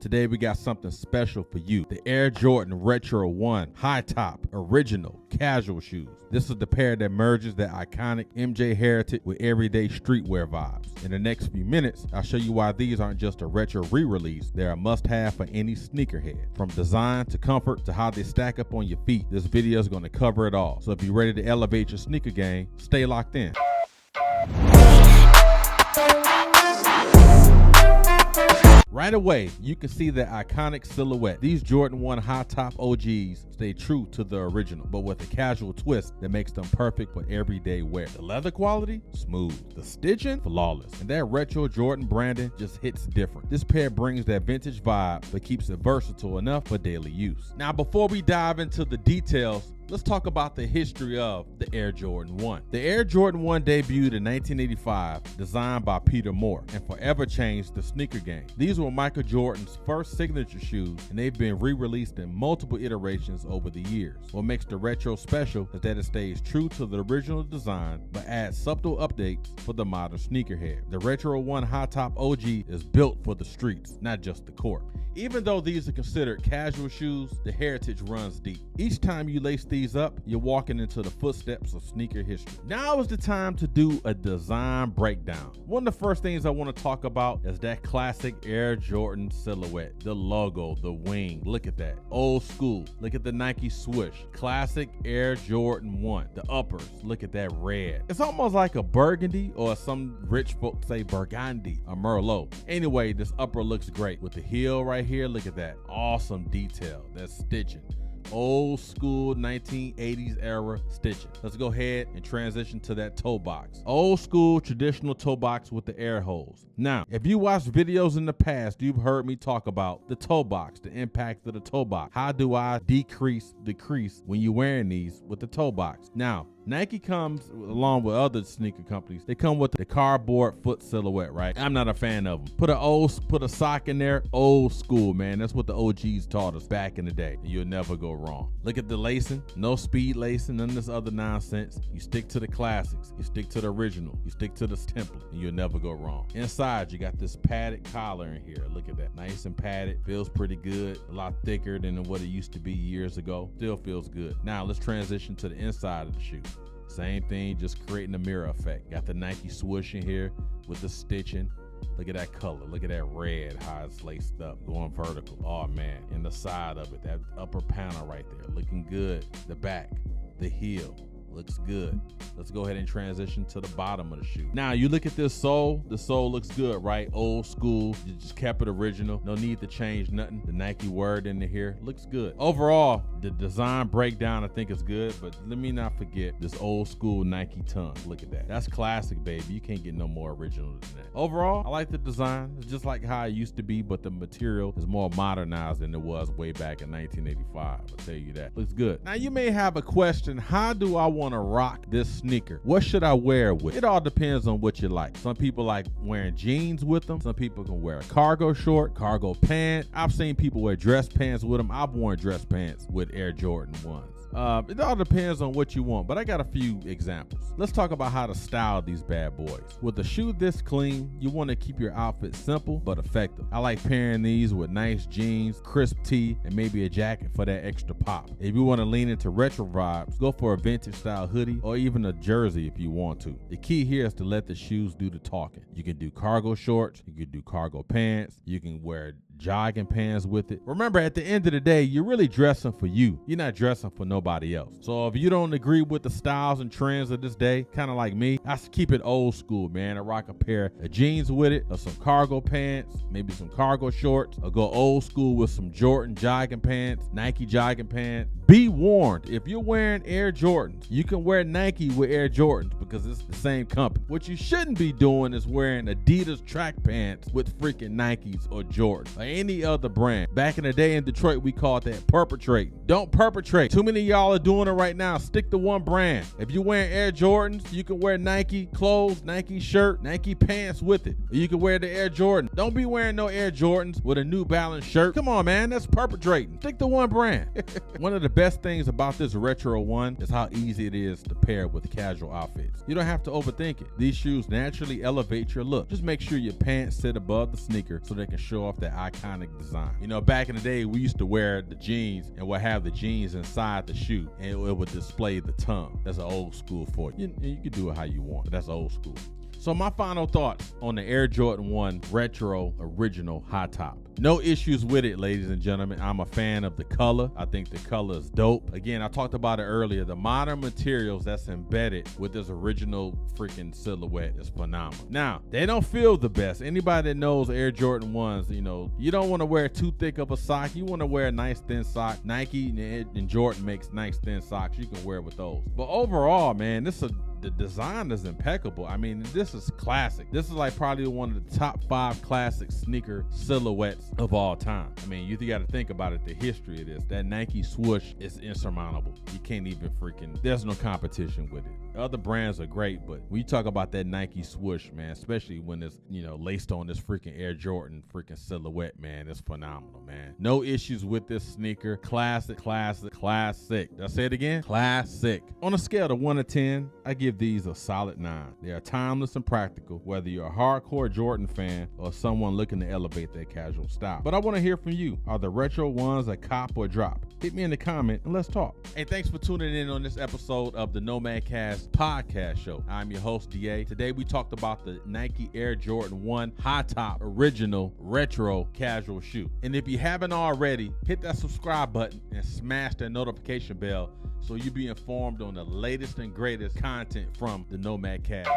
Today we got something special for you. The Air Jordan Retro 1 High Top Original Casual Shoes. This is the pair that merges that iconic MJ heritage with everyday streetwear vibes. In the next few minutes, I'll show you why these aren't just a retro re-release. They're a must-have for any sneakerhead. From design to comfort to how they stack up on your feet, this video is going to cover it all. So if you're ready to elevate your sneaker game, stay locked in. Right away, you can see the iconic silhouette. These Jordan 1 high top OGs stay true to the original, but with a casual twist that makes them perfect for everyday wear. The leather quality, smooth. The stitching, flawless. And that retro Jordan branding just hits different. This pair brings that vintage vibe, but keeps it versatile enough for daily use. Now, before we dive into the details, let's talk about the history of the Air Jordan 1. The Air Jordan 1 debuted in 1985, designed by Peter Moore, and forever changed the sneaker game. These were Michael Jordan's first signature shoes, and they've been re-released in multiple iterations over the years. What makes the retro special is that it stays true to the original design, but adds subtle updates for the modern sneakerhead. The Retro 1 High Top OG is built for the streets, not just the court. Even though these are considered casual shoes, the heritage runs deep. Each time you lace these up, you're walking into the footsteps of sneaker history. Now is the time to do a design breakdown. One of the first things I want to talk about is that classic Air Jordan silhouette. The logo, the wing, look at that. Old school, look at the Nike swoosh. Classic Air Jordan 1. The uppers, look at that red. It's almost like a burgundy, or some rich folks say burgundy, or merlot. Anyway, this upper looks great with the heel right here. Look at that awesome detail. That's stitching. Old school 1980s era stitching. Let's go ahead and transition to that toe box. Old school traditional toe box with the air holes. Now, if you watched videos in the past, you've heard me talk about the toe box, the impact of the toe box. How do I decrease when you're wearing these with the toe box? Now, Nike comes along with other sneaker companies. They come with the cardboard foot silhouette, right? I'm not a fan of them. Put a sock in there. Old school, man. That's what the OGs taught us back in the day. And you'll never go wrong. Look at the lacing. No speed lacing, none of this other nonsense. You stick to the classics. You stick to the original. You stick to the template, and you'll never go wrong. Inside, you got this padded collar in here. Look at that. Nice and padded. Feels pretty good. A lot thicker than what it used to be years ago. Still feels good. Now, let's transition to the inside of the shoe. Same thing, just creating a mirror effect. Got the Nike swoosh in here with the stitching. Look at that color. Look at that red, how it's laced up, going vertical. Oh man, and the side of it, that upper panel right there, looking good. The back, the heel, looks good. Let's go ahead and transition to the bottom of the shoe. Now, you look at this sole. The sole looks good, right? Old school. You just kept it original. No need to change nothing. The Nike word in here looks good. Overall, the design breakdown I think is good, but let me not forget this old school Nike tongue. Look at that. That's classic, baby. You can't get no more original than that. Overall, I like the design. It's just like how it used to be, but the material is more modernized than it was way back in 1985. I'll tell you that. Looks good. Now, you may have a question. How do I want to rock this sneaker? What should I wear with? It all depends on what you like. Some people like wearing jeans with them. Some people can wear a cargo short, cargo pant. I've seen people wear dress pants with them. I've worn dress pants with Air Jordan 1s. It all depends on what you want, but I got a few examples. Let's talk about how to style these bad boys. With a shoe this clean, you want to keep your outfit simple but effective. I like pairing these with nice jeans, crisp tee, and maybe a jacket for that extra pop. If you want to lean into retro vibes, go for a vintage style hoodie or even a jersey if you want to. The key here is to let the shoes do the talking. You can do cargo shorts, you can do cargo pants, you can wear jogging pants with it. Remember, at the end of the day, you're really dressing for you. You're not dressing for nobody else. So if you don't agree with the styles and trends of this day, kind of like me, I keep it old school, man. I rock a pair of jeans with it, or some cargo pants, maybe some cargo shorts, or go old school with some Jordan jogging pants, Nike jogging pants. Be warned, if you're wearing Air Jordans, you can wear Nike with Air Jordans because it's the same company. What you shouldn't be doing is wearing Adidas track pants with freaking Nikes or Jordans or any other brand. Back in the day in Detroit, we called that perpetrating. Don't perpetrate. Too many of y'all are doing it right now. Stick to one brand. If you're wearing Air Jordans, you can wear Nike clothes, Nike shirt, Nike pants with it. Or you can wear the Air Jordan. Don't be wearing no Air Jordans with a New Balance shirt. Come on, man. That's perpetrating. Stick to one brand. One of the best things about this Retro 1 is how easy it is to pair with casual outfits. basics. You don't have to overthink it. These shoes naturally elevate your look. Just make sure your pants sit above the sneaker so they can show off that iconic design. You know, back in the day, we used to wear the jeans and we'll have the jeans inside the shoe and it would display the tongue. That's an old school for you. You can do it how you want, but that's old school. So my final thoughts on the Air Jordan 1 Retro Original High Top. No issues with it, ladies and gentlemen. I'm a fan of the color. I think the color is dope. Again, I talked about it earlier. The modern materials that's embedded with this original freaking silhouette is phenomenal. Now, they don't feel the best. Anybody that knows Air Jordan 1s, you know, you don't want to wear too thick of a sock. You want to wear a nice thin sock. Nike and Jordan makes nice thin socks. You can wear with those. But overall, man, the design is impeccable. I mean, this is classic. This is like probably one of the top 5 classic sneaker silhouettes of all time. I mean, you got to think about it, the history of this. That Nike swoosh is insurmountable. You can't even there's no competition with it. Other brands are great, but when you talk about that Nike swoosh, man, especially when it's, you know, laced on this freaking Air Jordan freaking silhouette, man, it's phenomenal, man. No issues with this sneaker. Classic, classic, classic. Did I say it again? Classic. On a scale of 1 to 10, I give these a solid 9. They are timeless and practical, whether you're a hardcore Jordan fan or someone looking to elevate their casual style. But I want to hear from you. Are the retro ones a cop or drop? Hit me in the comment and let's talk. Hey, thanks for tuning in on this episode of the Nomad Cast podcast show. I'm your host, DA. Today we talked about the Nike Air Jordan 1 High Top Original Retro Casual Shoe. And if you haven't already, hit that subscribe button and smash that notification bell so you'll be informed on the latest and greatest content from the Nomad Cast.